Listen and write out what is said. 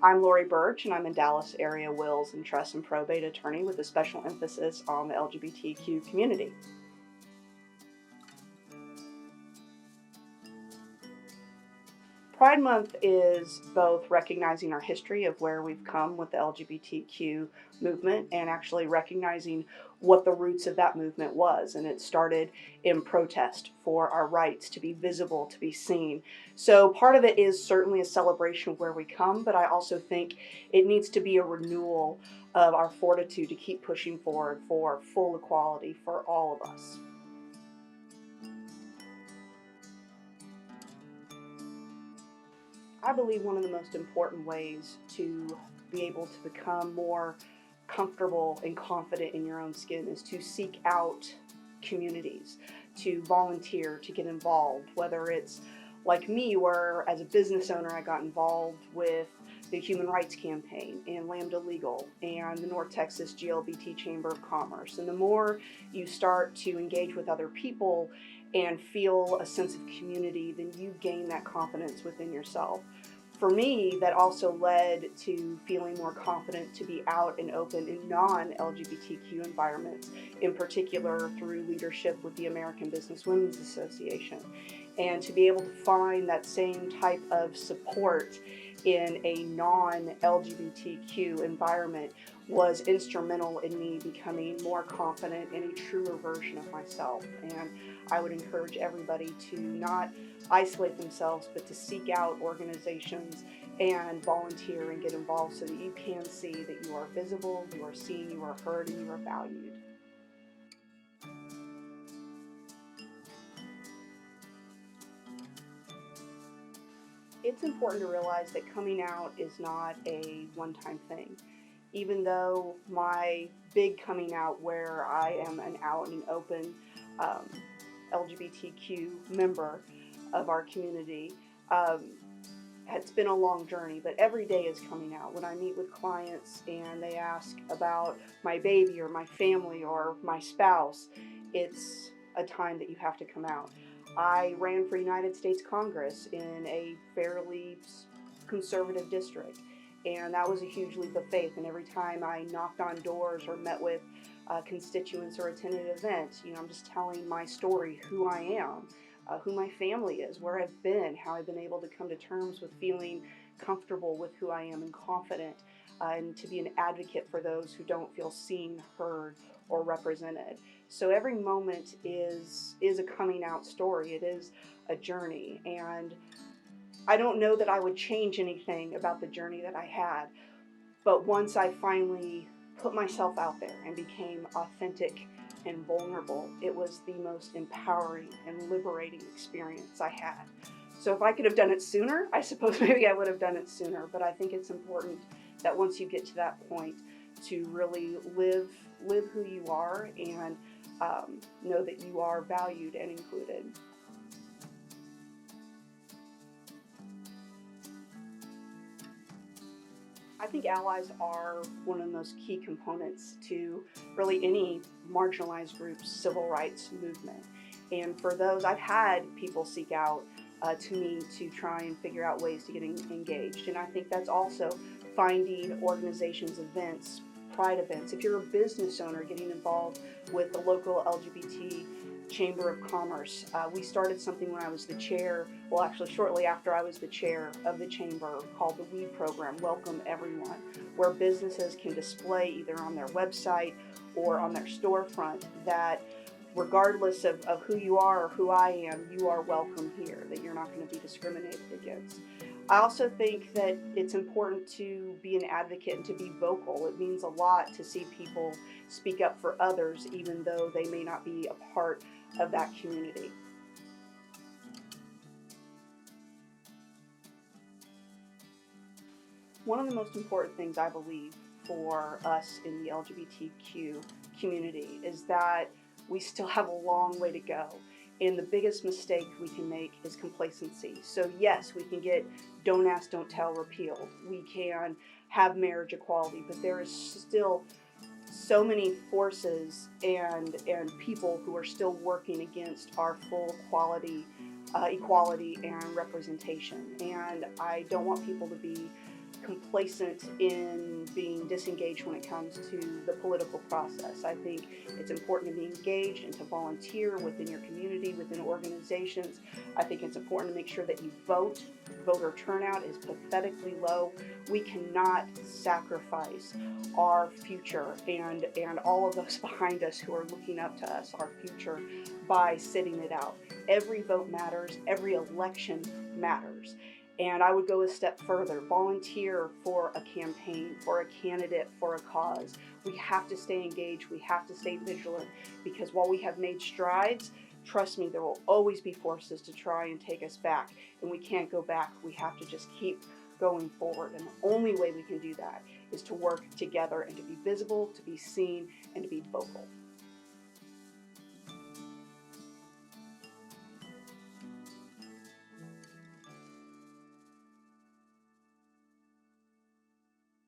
I'm Lorie Burch, and I'm a Dallas area wills and trust and probate attorney with a special emphasis on the LGBTQ community. Pride Month is both recognizing our history of where we've come with the LGBTQ movement and actually recognizing what the roots of that movement was. And it started in protest for our rights to be visible, to be seen. So part of it is certainly a celebration of where we come, but I also think it needs to be a renewal of our fortitude to keep pushing forward for full equality for all of us. I believe one of the most important ways to be able to become more comfortable and confident in your own skin is to seek out communities, to volunteer, to get involved, whether it's like me, where as a business owner I got involved with the Human Rights Campaign and Lambda Legal and the North Texas LGBT Chamber of Commerce. And the more you start to engage with other people and feel a sense of community, then you gain that confidence within yourself. For me, that also led to feeling more confident to be out and open in non-LGBTQ environments, in particular through leadership with the American Business Women's Association. And to be able to find that same type of support in a non-LGBTQ environment was instrumental in me becoming more confident in a truer version of myself. And I would encourage everybody to not isolate themselves, but to seek out organizations and volunteer and get involved so that you can see that you are visible, you are seen, you are heard, and you are valued. It's important to realize that coming out is not a one-time thing. Even though my big coming out, where I am an out and open LGBTQ member of our community, it's been a long journey, but every day is coming out. When I meet with clients and they ask about my baby or my family or my spouse, it's a time that you have to come out. I ran for United States Congress in a fairly conservative district, and that was a huge leap of faith. And every time I knocked on doors or met with constituents or attended an event, I'm just telling my story, who I am, who my family is, where I've been, how I've been able to come to terms with feeling comfortable with who I am and confident, and to be an advocate for those who don't feel seen, heard, or represented. So every moment is a coming out story. It is a journey, and I don't know that I would change anything about the journey that I had, but once I finally put myself out there and became authentic and vulnerable, it was the most empowering and liberating experience I had. So if I could have done it sooner, I suppose maybe I would have done it sooner, but I think it's important that once you get to that point to really live who you are and know that you are valued and included. I think allies are one of the most key components to really any marginalized group's civil rights movement. And for those, I've had people seek out to me to try and figure out ways to get engaged. And I think that's also finding organizations, events, pride events. If you're a business owner, getting involved with the local LGBT Chamber of Commerce. We started something when I was the chair, well actually shortly after I was the chair of the chamber, called the WE program, Welcome Everyone, where businesses can display either on their website or on their storefront that regardless of who you are or who I am, you are welcome here, that you're not going to be discriminated against. I also think that it's important to be an advocate and to be vocal. It means a lot to see people speak up for others, even though they may not be a part of that community. One of the most important things I believe for us in the LGBTQ community is that we still have a long way to go. And the biggest mistake we can make is complacency. So yes, we can get Don't Ask, Don't Tell repealed. We can have marriage equality, but there is still so many forces and people who are still working against our full equality and representation. And I don't want people to be complacent in being disengaged when it comes to the political process. I think it's important to be engaged and to volunteer within your community, within organizations. I think it's important to make sure that you vote. Voter turnout is pathetically low. We cannot sacrifice our future and all of those behind us who are looking up to us, our future, by sitting it out. Every vote matters. Every election matters. And I would go a step further. Volunteer for a campaign, for a candidate, for a cause. We have to stay engaged. We have to stay vigilant, because while we have made strides, trust me, there will always be forces to try and take us back. And we can't go back. We have to just keep going forward. And the only way we can do that is to work together and to be visible, to be seen, and to be vocal.